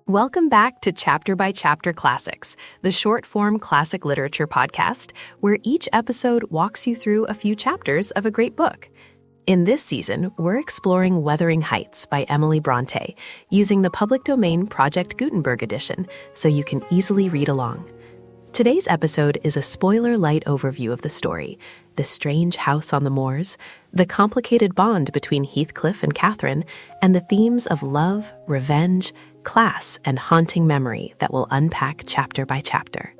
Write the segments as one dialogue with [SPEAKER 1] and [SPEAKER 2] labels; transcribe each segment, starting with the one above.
[SPEAKER 1] Welcome back to Chapter by Chapter Classics, the short-form classic literature podcast, where each episode walks you through a few chapters of a great book. In this season, we're exploring Wuthering Heights by Emily Brontë, using the public domain Project Gutenberg edition, so you can easily read along. Today's episode is a spoiler-light overview of the story, the strange house on the moors, the complicated bond between Heathcliff and Catherine, and the themes of love, revenge, class, and haunting memory that will unpack chapter by chapter.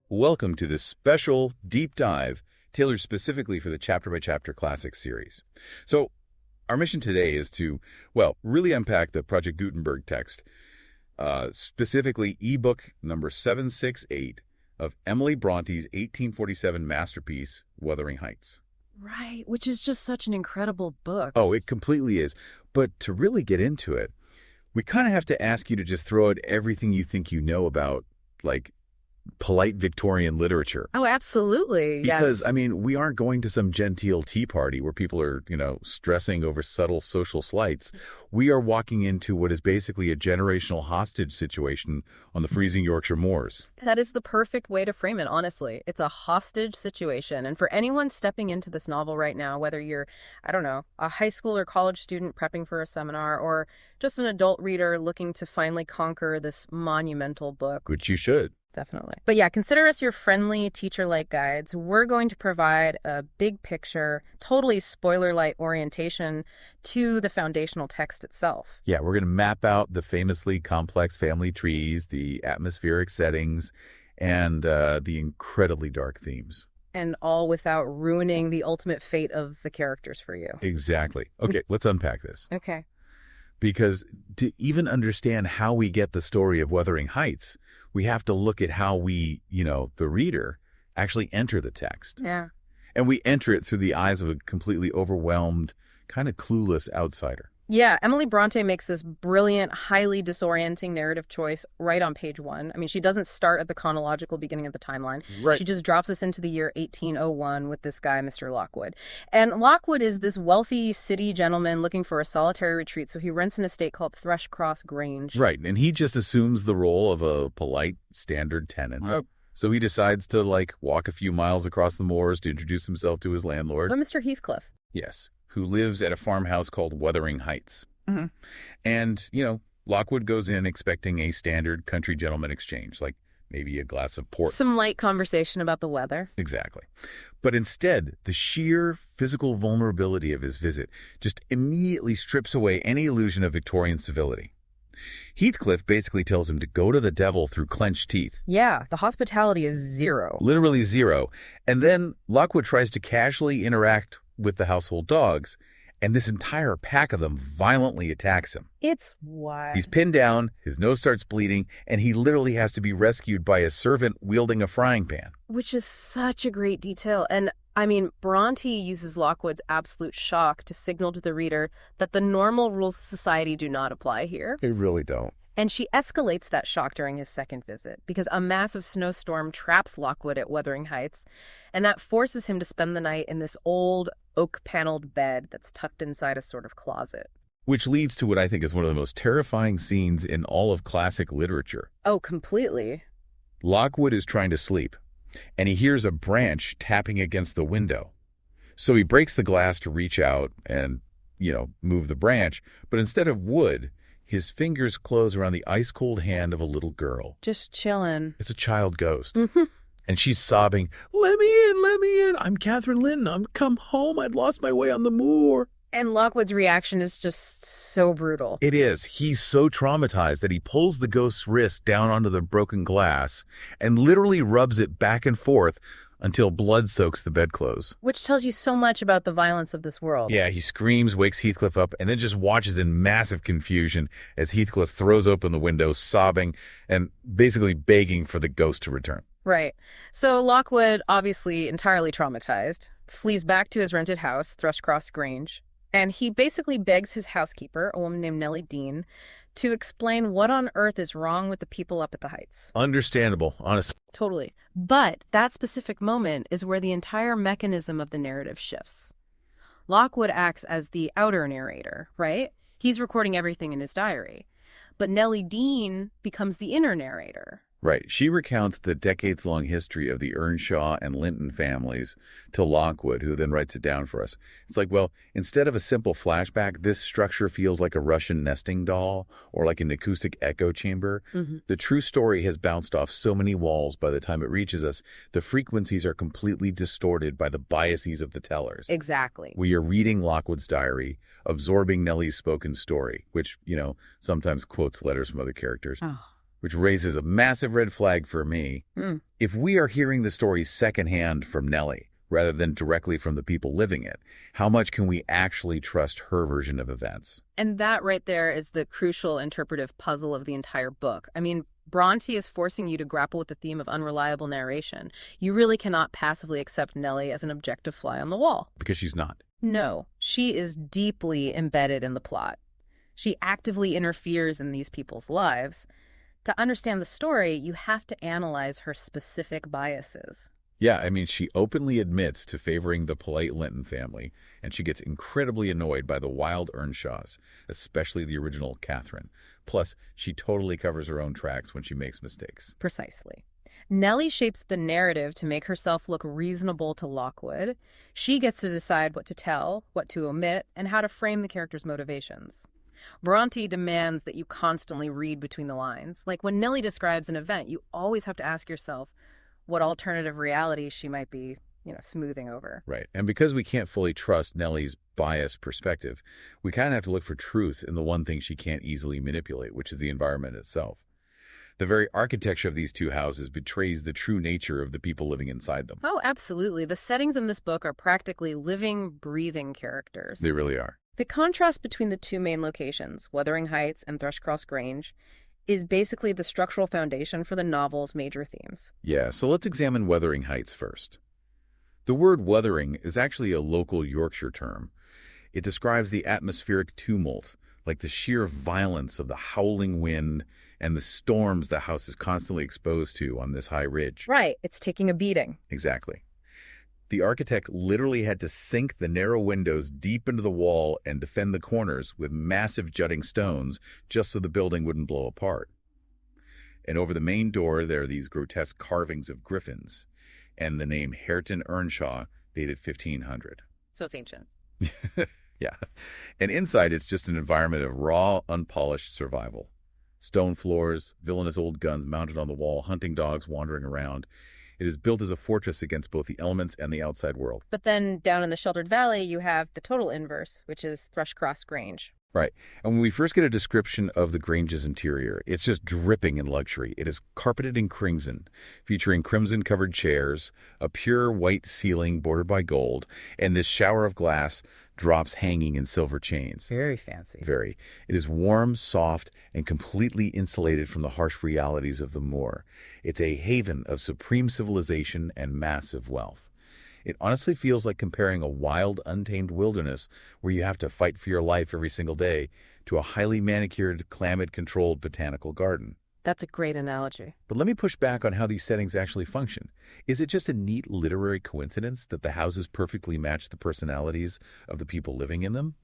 [SPEAKER 2] Welcome to this special deep dive tailored specifically for the Chapter by Chapter Classics series. So, our mission today is to, really unpack the Project Gutenberg text, specifically ebook number 768 of Emily Brontë's 1847 masterpiece, Wuthering Heights.
[SPEAKER 3] Right, which is just such an incredible book.
[SPEAKER 2] Oh, it completely is. But to really get into it, we kind of have to ask you to just throw out everything you think you know about, like, polite Victorian literature.
[SPEAKER 3] Oh, absolutely.
[SPEAKER 2] Because,
[SPEAKER 3] yes.
[SPEAKER 2] We aren't going to some genteel tea party where people are, stressing over subtle social slights. We are walking into what is basically a generational hostage situation on the freezing Yorkshire moors.
[SPEAKER 3] That is the perfect way to frame it, honestly. It's a hostage situation. And for anyone stepping into this novel right now, whether you're, a high school or college student prepping for a seminar, or just an adult reader looking to finally conquer this monumental book.
[SPEAKER 2] Which you should.
[SPEAKER 3] Definitely. But yeah, consider us your friendly teacher-like guides. We're going to provide a big picture, totally spoiler-light orientation to the foundational text itself.
[SPEAKER 2] Yeah, we're going to map out the famously complex family trees, the atmospheric settings, and the incredibly dark themes.
[SPEAKER 3] And all without ruining the ultimate fate of the characters for you.
[SPEAKER 2] Exactly. Okay, let's unpack this.
[SPEAKER 3] Okay.
[SPEAKER 2] Because to even understand how we get the story of Wuthering Heights, we have to look at how we, the reader, actually enter the text.
[SPEAKER 3] Yeah.
[SPEAKER 2] And we enter it through the eyes of a completely overwhelmed, kind of clueless outsider.
[SPEAKER 3] Yeah, Emily Brontë makes this brilliant, highly disorienting narrative choice right on page 1. She doesn't start at the chronological beginning of the timeline.
[SPEAKER 2] Right.
[SPEAKER 3] She just drops us into the year 1801 with this guy, Mr. Lockwood. And Lockwood is this wealthy city gentleman looking for a solitary retreat, so he rents an estate called Thrushcross Grange.
[SPEAKER 2] Right, and he just assumes the role of a polite, standard tenant.
[SPEAKER 3] Oh.
[SPEAKER 2] So he decides to, walk a few miles across the moors to introduce himself to his landlord.
[SPEAKER 3] But Mr. Heathcliff.
[SPEAKER 2] Yes. Who lives at a farmhouse called Wuthering Heights.
[SPEAKER 3] Mm-hmm.
[SPEAKER 2] And, Lockwood goes in expecting a standard country gentleman exchange, like maybe a glass of port.
[SPEAKER 3] Some light conversation about the weather.
[SPEAKER 2] Exactly. But instead, the sheer physical vulnerability of his visit just immediately strips away any illusion of Victorian civility. Heathcliff basically tells him to go to the devil through clenched teeth.
[SPEAKER 3] Yeah, the hospitality is zero.
[SPEAKER 2] Literally zero. And then Lockwood tries to casually interact with the household dogs, and this entire pack of them violently attacks him.
[SPEAKER 3] It's wild.
[SPEAKER 2] He's pinned down, his nose starts bleeding, and he literally has to be rescued by a servant wielding a frying pan.
[SPEAKER 3] Which is such a great detail. And Brontë uses Lockwood's absolute shock to signal to the reader that the normal rules of society do not apply here.
[SPEAKER 2] They really don't.
[SPEAKER 3] And she escalates that shock during his second visit because a massive snowstorm traps Lockwood at Wuthering Heights, and that forces him to spend the night in this old oak-paneled bed that's tucked inside a sort of closet.
[SPEAKER 2] Which leads to what I think is one of the most terrifying scenes in all of classic literature.
[SPEAKER 3] Oh, completely.
[SPEAKER 2] Lockwood is trying to sleep, and he hears a branch tapping against the window. So he breaks the glass to reach out and, move the branch, but instead of wood, his fingers close around the ice-cold hand of a little girl.
[SPEAKER 3] Just chillin'.
[SPEAKER 2] It's a child ghost.
[SPEAKER 3] Mm-hmm.
[SPEAKER 2] And she's sobbing, "Let me in, let me in. I'm Catherine Linton. I'm come home. I'd lost my way on the moor."
[SPEAKER 3] And Lockwood's reaction is just so brutal.
[SPEAKER 2] It is. He's so traumatized that he pulls the ghost's wrist down onto the broken glass and literally rubs it back and forth until blood soaks the bedclothes.
[SPEAKER 3] Which tells you so much about the violence of this world.
[SPEAKER 2] Yeah, he screams, wakes Heathcliff up, and then just watches in massive confusion as Heathcliff throws open the window, sobbing and basically begging for the ghost to return.
[SPEAKER 3] Right. So Lockwood, obviously entirely traumatized, flees back to his rented house, Thrushcross Grange, and he basically begs his housekeeper, a woman named Nelly Dean, to explain what on earth is wrong with the people up at the Heights.
[SPEAKER 2] Understandable, honestly.
[SPEAKER 3] Totally. But that specific moment is where the entire mechanism of the narrative shifts. Lockwood acts as the outer narrator, right? He's recording everything in his diary. But Nelly Dean becomes the inner narrator.
[SPEAKER 2] Right. She recounts the decades-long history of the Earnshaw and Linton families to Lockwood, who then writes it down for us. It's like, well, instead of a simple flashback, this structure feels like a Russian nesting doll or like an acoustic echo chamber. The true story has bounced off so many walls by the time it reaches us. The frequencies are completely distorted by the biases of the tellers.
[SPEAKER 3] Exactly.
[SPEAKER 2] We are reading Lockwood's diary, absorbing Nelly's spoken story, which, sometimes quotes letters from other characters. Which raises a massive red flag for me. If we are hearing the story secondhand from Nelly, rather than directly from the people living it, how much can we actually trust her version of events?
[SPEAKER 3] And that right there is the crucial interpretive puzzle of the entire book. I mean, Brontë is forcing you to grapple with the theme of unreliable narration. You really cannot passively accept Nelly as an objective fly on the wall.
[SPEAKER 2] Because she's not.
[SPEAKER 3] No, she is deeply embedded in the plot. She actively interferes in these people's lives. To understand the story, you have to analyze her specific biases.
[SPEAKER 2] Yeah, I mean, she openly admits to favoring the polite Linton family, and she gets incredibly annoyed by the wild Earnshaws, especially the original Catherine. Plus, she totally covers her own tracks when she makes mistakes.
[SPEAKER 3] Precisely. Nelly shapes the narrative to make herself look reasonable to Lockwood. She gets to decide what to tell, what to omit, and how to frame the character's motivations. Brontë demands that you constantly read between the lines. Like when Nelly describes an event, you always have to ask yourself what alternative reality she might be, smoothing over.
[SPEAKER 2] Right. And because we can't fully trust Nelly's biased perspective, we kind of have to look for truth in the one thing she can't easily manipulate, which is the environment itself. The very architecture of these two houses betrays the true nature of the people living inside them.
[SPEAKER 3] Oh, absolutely. The settings in this book are practically living, breathing characters.
[SPEAKER 2] They really are.
[SPEAKER 3] The contrast between the two main locations, Wuthering Heights and Thrushcross Grange, is basically the structural foundation for the novel's major themes.
[SPEAKER 2] Yeah, so let's examine Wuthering Heights first. The word wuthering is actually a local Yorkshire term. It describes the atmospheric tumult, like the sheer violence of the howling wind and the storms the house is constantly exposed to on this high ridge.
[SPEAKER 3] Right, it's taking a beating.
[SPEAKER 2] Exactly. The architect literally had to sink the narrow windows deep into the wall and defend the corners with massive jutting stones just so the building wouldn't blow apart. And over the main door, there are these grotesque carvings of griffins and the name Hareton Earnshaw, dated 1500.
[SPEAKER 3] So it's ancient.
[SPEAKER 2] Yeah. And inside, it's just an environment of raw, unpolished survival. Stone floors, villainous old guns mounted on the wall, hunting dogs wandering around. It is built as a fortress against both the elements and the outside world.
[SPEAKER 3] But then down in the sheltered valley, you have the total inverse, which is Thrushcross Grange.
[SPEAKER 2] Right. And when we first get a description of the Grange's interior, it's just dripping in luxury. It is carpeted in crimson, featuring crimson-covered chairs, a pure white ceiling bordered by gold, and this shower of glass drops hanging in silver chains.
[SPEAKER 3] Very fancy.
[SPEAKER 2] Very. It is warm, soft, and completely insulated from the harsh realities of the moor. It's a haven of supreme civilization and massive wealth. It honestly feels like comparing a wild, untamed wilderness where you have to fight for your life every single day to a highly manicured, climate-controlled botanical garden.
[SPEAKER 3] That's a great analogy.
[SPEAKER 2] But let me push back on how these settings actually function. Is it just a neat literary coincidence that the houses perfectly match the personalities of the people living in them?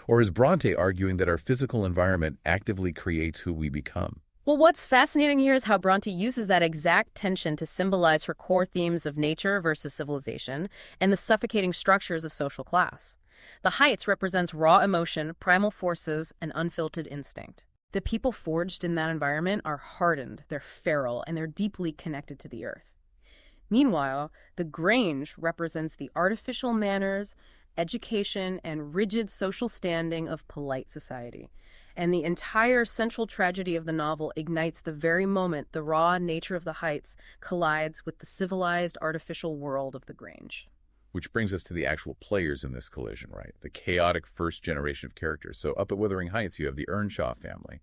[SPEAKER 2] Or is Brontë arguing that our physical environment actively creates who we become?
[SPEAKER 3] Well, what's fascinating here is how Brontë uses that exact tension to symbolize her core themes of nature versus civilization and the suffocating structures of social class. The Heights represents raw emotion, primal forces, and unfiltered instinct. The people forged in that environment are hardened, they're feral, and they're deeply connected to the earth. Meanwhile, the Grange represents the artificial manners, education, and rigid social standing of polite society. And the entire central tragedy of the novel ignites the very moment the raw nature of the Heights collides with the civilized artificial world of the Grange.
[SPEAKER 2] Which brings us to the actual players in this collision, right? The chaotic first generation of characters. So up at Wuthering Heights, you have the Earnshaw family.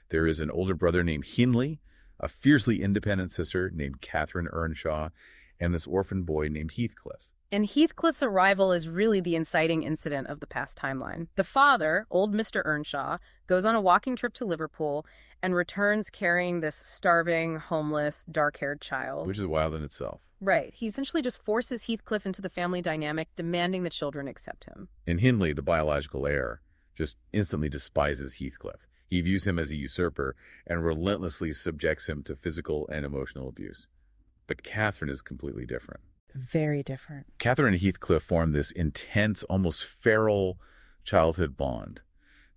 [SPEAKER 2] There is an older brother named Hindley, a fiercely independent sister named Catherine Earnshaw, and this orphan boy named Heathcliff.
[SPEAKER 3] And Heathcliff's arrival is really the inciting incident of the past timeline. The father, old Mr. Earnshaw, goes on a walking trip to Liverpool and returns carrying this starving, homeless, dark-haired child.
[SPEAKER 2] Which is wild in itself.
[SPEAKER 3] Right. He essentially just forces Heathcliff into the family dynamic, demanding the children accept him.
[SPEAKER 2] And Hindley, the biological heir, just instantly despises Heathcliff. He views him as a usurper and relentlessly subjects him to physical and emotional abuse. But Catherine is completely different.
[SPEAKER 3] Very different.
[SPEAKER 2] Catherine and Heathcliff form this intense, almost feral childhood bond.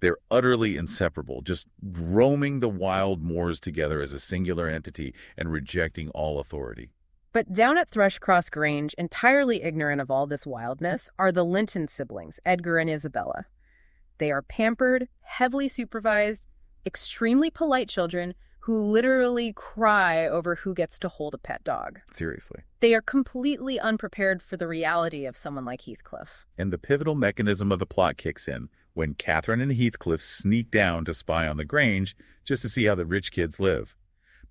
[SPEAKER 2] They're utterly inseparable, just roaming the wild moors together as a singular entity and rejecting all authority.
[SPEAKER 3] But down at Thrushcross Grange, entirely ignorant of all this wildness, are the Linton siblings, Edgar and Isabella. They are pampered, heavily supervised, extremely polite children who literally cry over who gets to hold a pet dog.
[SPEAKER 2] Seriously.
[SPEAKER 3] They are completely unprepared for the reality of someone like Heathcliff.
[SPEAKER 2] And the pivotal mechanism of the plot kicks in when Catherine and Heathcliff sneak down to spy on the Grange just to see how the rich kids live.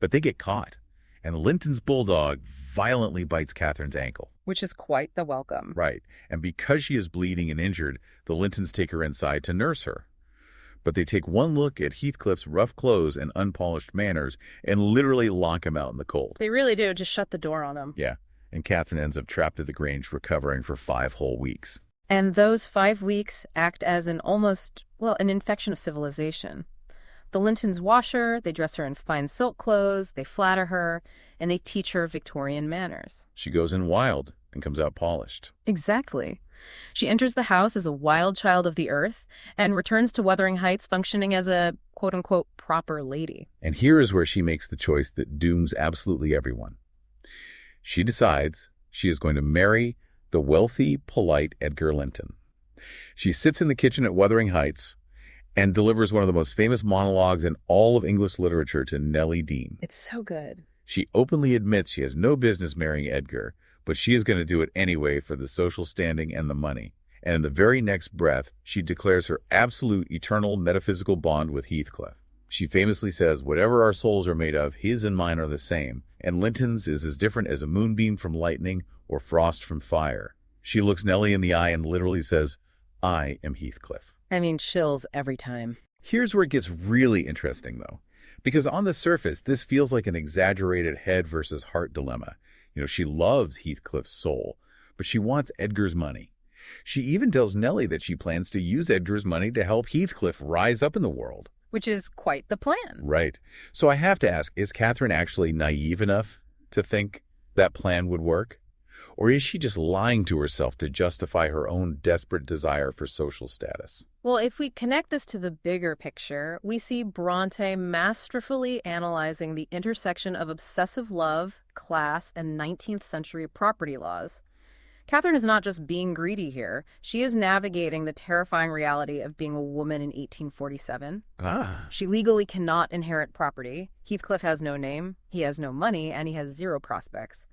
[SPEAKER 2] But they get caught, and Linton's bulldog violently bites Catherine's ankle.
[SPEAKER 3] Which is quite the welcome.
[SPEAKER 2] Right. And because she is bleeding and injured, the Lintons take her inside to nurse her. But they take one look at Heathcliff's rough clothes and unpolished manners and literally lock him out in the cold.
[SPEAKER 3] They really do. Just shut the door on him.
[SPEAKER 2] Yeah. And Catherine ends up trapped at the Grange recovering for 5 whole weeks.
[SPEAKER 3] And those 5 weeks act as an infection of civilization. The Lintons wash her, they dress her in fine silk clothes, they flatter her, and they teach her Victorian manners.
[SPEAKER 2] She goes in wild and comes out polished.
[SPEAKER 3] Exactly. She enters the house as a wild child of the earth and returns to Wuthering Heights functioning as a quote-unquote proper lady.
[SPEAKER 2] And here is where she makes the choice that dooms absolutely everyone. She decides she is going to marry the wealthy, polite Edgar Linton. She sits in the kitchen at Wuthering Heights and delivers one of the most famous monologues in all of English literature to Nelly Dean.
[SPEAKER 3] It's so good.
[SPEAKER 2] She openly admits she has no business marrying Edgar, but she is going to do it anyway for the social standing and the money. And in the very next breath, she declares her absolute, eternal, metaphysical bond with Heathcliff. She famously says, "Whatever our souls are made of, his and mine are the same, and Linton's is as different as a moonbeam from lightning or frost from fire." She looks Nelly in the eye and literally says, "I am Heathcliff."
[SPEAKER 3] I mean, chills every time.
[SPEAKER 2] Here's where it gets really interesting, though, because on the surface, this feels like an exaggerated head versus heart dilemma. She loves Heathcliff's soul, but she wants Edgar's money. She even tells Nelly that she plans to use Edgar's money to help Heathcliff rise up in the world.
[SPEAKER 3] Which is quite the plan.
[SPEAKER 2] Right. So I have to ask, is Catherine actually naive enough to think that plan would work? Or is she just lying to herself to justify her own desperate desire for social status?
[SPEAKER 3] Well, if we connect this to the bigger picture, we see Brontë masterfully analyzing the intersection of obsessive love, class, and 19th century property laws. Catherine is not just being greedy here. She is navigating the terrifying reality of being a woman in 1847. She legally cannot inherit property. Heathcliff has no name, he has no money, and he has 0 prospects.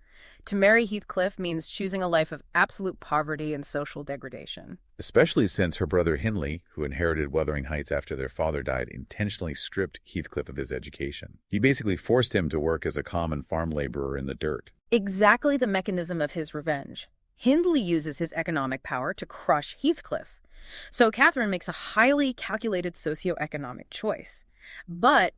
[SPEAKER 3] To marry Heathcliff means choosing a life of absolute poverty and social degradation.
[SPEAKER 2] Especially since her brother Hindley, who inherited Wuthering Heights after their father died, intentionally stripped Heathcliff of his education. He basically forced him to work as a common farm laborer in the dirt.
[SPEAKER 3] Exactly the mechanism of his revenge. Hindley uses his economic power to crush Heathcliff. So Catherine makes a highly calculated socioeconomic choice. But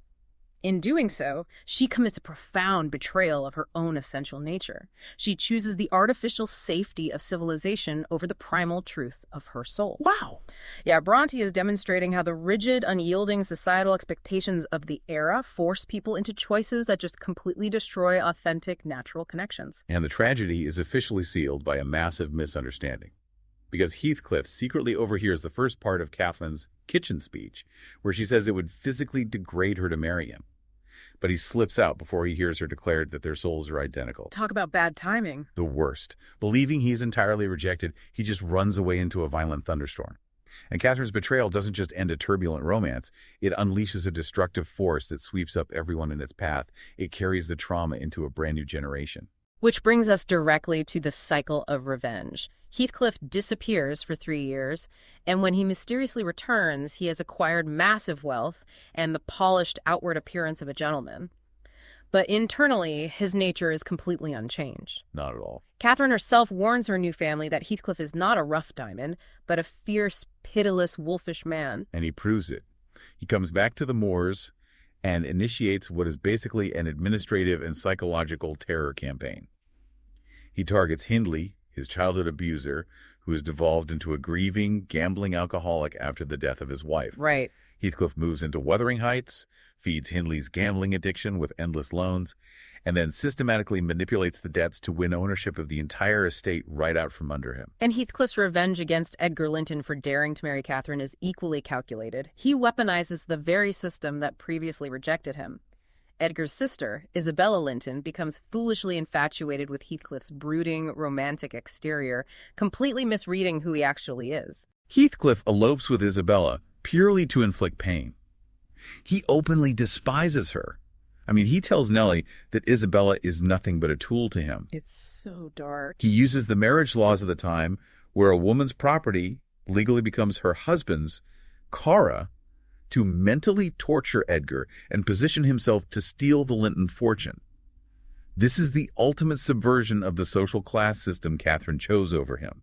[SPEAKER 3] in doing so, she commits a profound betrayal of her own essential nature. She chooses the artificial safety of civilization over the primal truth of her soul.
[SPEAKER 2] Wow.
[SPEAKER 3] Yeah, Brontë is demonstrating how the rigid, unyielding societal expectations of the era force people into choices that just completely destroy authentic, natural connections.
[SPEAKER 2] And the tragedy is officially sealed by a massive misunderstanding. Because Heathcliff secretly overhears the first part of Catherine's kitchen speech, where she says it would physically degrade her to marry him. But he slips out before he hears her declared that their souls are identical.
[SPEAKER 3] Talk about bad timing.
[SPEAKER 2] The worst. Believing he's entirely rejected, he just runs away into a violent thunderstorm. And Catherine's betrayal doesn't just end a turbulent romance. It unleashes a destructive force that sweeps up everyone in its path. It carries the trauma into a brand new generation.
[SPEAKER 3] Which brings us directly to the cycle of revenge. Heathcliff disappears for 3 years, and when he mysteriously returns, he has acquired massive wealth and the polished outward appearance of a gentleman. But internally, his nature is completely unchanged.
[SPEAKER 2] Not at all.
[SPEAKER 3] Catherine herself warns her new family that Heathcliff is not a rough diamond, but a fierce, pitiless, wolfish man.
[SPEAKER 2] And he proves it. He comes back to the moors and initiates what is basically an administrative and psychological terror campaign. He targets Hindley, his childhood abuser, who has devolved into a grieving, gambling alcoholic after the death of his wife.
[SPEAKER 3] Right.
[SPEAKER 2] Heathcliff moves into Wuthering Heights, feeds Hindley's gambling addiction with endless loans, and then systematically manipulates the debts to win ownership of the entire estate right out from under him.
[SPEAKER 3] And Heathcliff's revenge against Edgar Linton for daring to marry Catherine is equally calculated. He weaponizes the very system that previously rejected him. Edgar's sister, Isabella Linton, becomes foolishly infatuated with Heathcliff's brooding, romantic exterior, completely misreading who he actually is.
[SPEAKER 2] Heathcliff elopes with Isabella purely to inflict pain. He openly despises her. I mean, he tells Nelly that Isabella is nothing but a tool to him.
[SPEAKER 3] It's so dark.
[SPEAKER 2] He uses the marriage laws of the time, where a woman's property legally becomes her husband's, Cara, to mentally torture Edgar and position himself to steal the Linton fortune. This is the ultimate subversion of the social class system Catherine chose over him.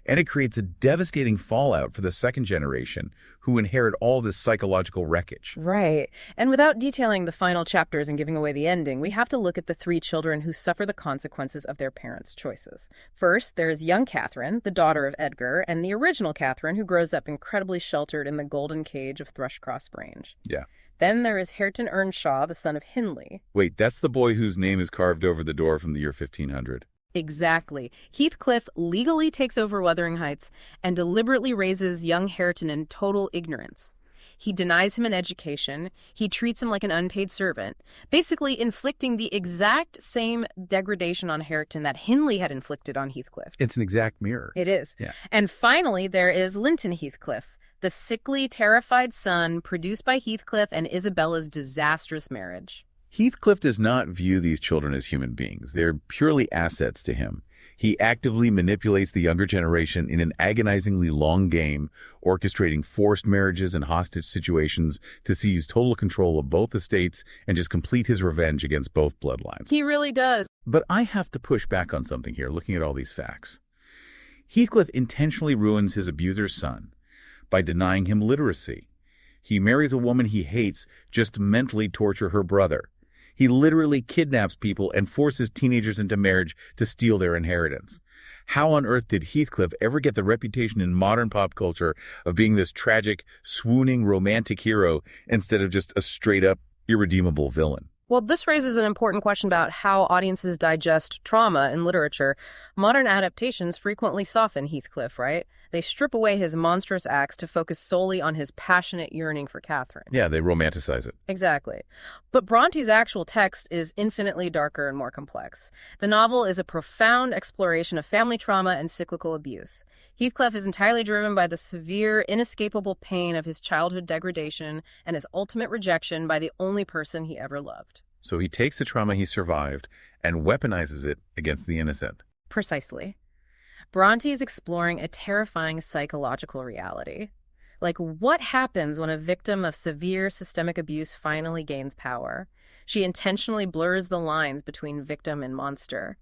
[SPEAKER 2] And it creates a devastating fallout for the second generation who inherit all this psychological wreckage.
[SPEAKER 3] Right. And without detailing the final chapters and giving away the ending, we have to look at the three children who suffer the consequences of their parents' choices. First, there is young Catherine, the daughter of Edgar, and the original Catherine, who grows up incredibly sheltered in the golden cage of Thrushcross Grange.
[SPEAKER 2] Yeah.
[SPEAKER 3] Then there is Hareton Earnshaw, the son of Hindley.
[SPEAKER 2] Wait, that's the boy whose name is carved over the door from the year 1500.
[SPEAKER 3] Exactly. Heathcliff legally takes over Wuthering Heights and deliberately raises young Hareton in total ignorance. He denies him an education. He treats him like an unpaid servant, basically inflicting the exact same degradation on Hareton that Hindley had inflicted on Heathcliff.
[SPEAKER 2] It's an exact mirror.
[SPEAKER 3] It is.
[SPEAKER 2] Yeah.
[SPEAKER 3] And finally, there is Linton Heathcliff, the sickly, terrified son produced by Heathcliff and Isabella's disastrous marriage.
[SPEAKER 2] Heathcliff does not view these children as human beings. They're purely assets to him. He actively manipulates the younger generation in an agonizingly long game, orchestrating forced marriages and hostage situations to seize total control of both estates and just complete his revenge against both bloodlines.
[SPEAKER 3] He really does.
[SPEAKER 2] But I have to push back on something here, looking at all these facts. Heathcliff intentionally ruins his abuser's son by denying him literacy. He marries a woman he hates just to mentally torture her brother. He literally kidnaps people and forces teenagers into marriage to steal their inheritance. How on earth did Heathcliff ever get the reputation in modern pop culture of being this tragic, swooning romantic hero instead of just a straight-up, irredeemable villain?
[SPEAKER 3] Well, this raises an important question about how audiences digest trauma in literature. Modern adaptations frequently soften Heathcliff, right? They strip away his monstrous acts to focus solely on his passionate yearning for Catherine.
[SPEAKER 2] Yeah, they romanticize it.
[SPEAKER 3] Exactly. But Bronte's actual text is infinitely darker and more complex. The novel is a profound exploration of family trauma and cyclical abuse. Heathcliff is entirely driven by the severe, inescapable pain of his childhood degradation and his ultimate rejection by the only person he ever loved.
[SPEAKER 2] So he takes the trauma he survived and weaponizes it against the innocent.
[SPEAKER 3] Precisely. Brontë is exploring a terrifying psychological reality. Like, what happens when a victim of severe systemic abuse finally gains power? She intentionally blurs the lines between victim and monster.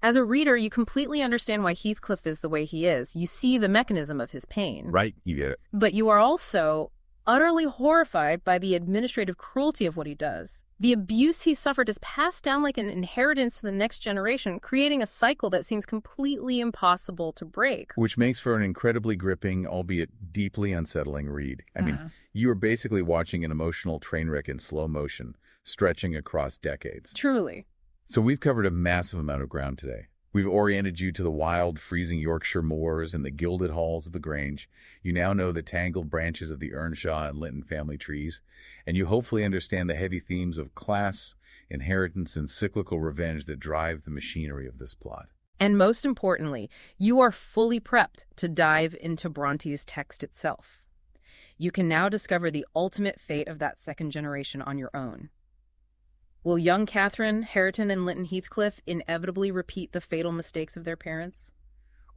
[SPEAKER 3] As a reader, you completely understand why Heathcliff is the way he is. You see the mechanism of his pain.
[SPEAKER 2] Right, you get it.
[SPEAKER 3] But you are also utterly horrified by the administrative cruelty of what he does. The abuse he suffered is passed down like an inheritance to the next generation, creating a cycle that seems completely impossible to break.
[SPEAKER 2] Which makes for an incredibly gripping, albeit deeply unsettling read. I mean, you are basically watching an emotional train wreck in slow motion, stretching across decades.
[SPEAKER 3] Truly.
[SPEAKER 2] So we've covered a massive amount of ground today. We've oriented you to the wild, freezing Yorkshire moors and the gilded halls of the Grange. You now know the tangled branches of the Earnshaw and Linton family trees, and you hopefully understand the heavy themes of class, inheritance, and cyclical revenge that drive the machinery of this plot.
[SPEAKER 3] And most importantly, you are fully prepped to dive into Bronte's text itself. You can now discover the ultimate fate of that second generation on your own. Will young Catherine, Hareton, and Linton Heathcliff inevitably repeat the fatal mistakes of their parents?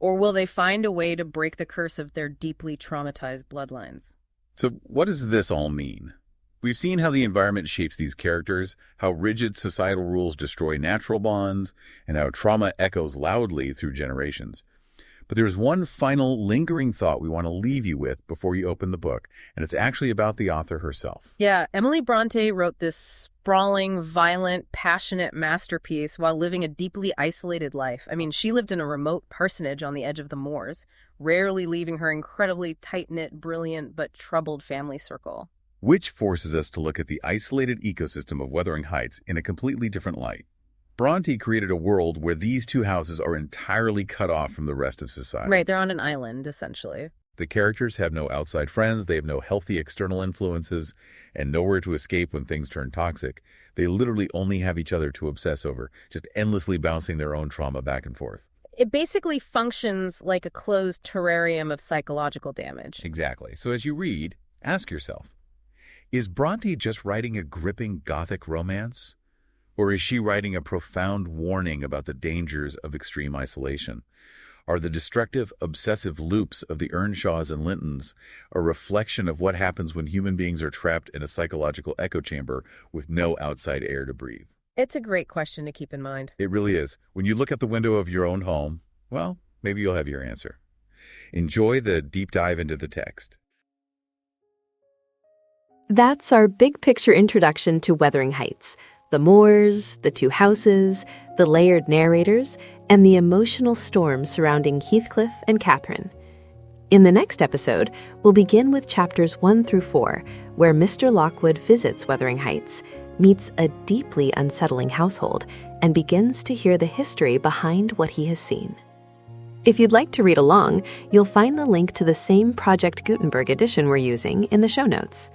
[SPEAKER 3] Or will they find a way to break the curse of their deeply traumatized bloodlines?
[SPEAKER 2] So what does this all mean? We've seen how the environment shapes these characters, how rigid societal rules destroy natural bonds, and how trauma echoes loudly through generations. But there's one final lingering thought we want to leave you with before you open the book, and it's actually about the author herself.
[SPEAKER 3] Yeah, Emily Brontë wrote this sprawling, violent, passionate masterpiece while living a deeply isolated life. I mean, she lived in a remote parsonage on the edge of the moors, rarely leaving her incredibly tight-knit, brilliant, but troubled family circle.
[SPEAKER 2] Which forces us to look at the isolated ecosystem of Wuthering Heights in a completely different light. Brontë created a world where these two houses are entirely cut off from the rest of society.
[SPEAKER 3] Right, they're on an island, essentially.
[SPEAKER 2] The characters have no outside friends, they have no healthy external influences, and nowhere to escape when things turn toxic. They literally only have each other to obsess over, just endlessly bouncing their own trauma back and forth.
[SPEAKER 3] It basically functions like a closed terrarium of psychological damage.
[SPEAKER 2] Exactly. So as you read, ask yourself, is Brontë just writing a gripping Gothic romance? Or is she writing a profound warning about the dangers of extreme isolation? Are the destructive, obsessive loops of the Earnshaws and Lintons a reflection of what happens when human beings are trapped in a psychological echo chamber with no outside air to breathe?
[SPEAKER 3] It's a great question to keep in mind.
[SPEAKER 2] It really is. When you look at the window of your own home, well, maybe you'll have your answer. Enjoy the deep dive into the text.
[SPEAKER 1] That's our big picture introduction to Wuthering Heights. The moors, the two houses, the layered narrators, and the emotional storm surrounding Heathcliff and Catherine. In the next episode, we'll begin with chapters 1 through 4, where Mr. Lockwood visits Wuthering Heights, meets a deeply unsettling household, and begins to hear the history behind what he has seen. If you'd like to read along, you'll find the link to the same Project Gutenberg edition we're using in the show notes.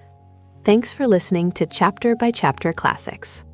[SPEAKER 1] Thanks for listening to Chapter by Chapter Classics.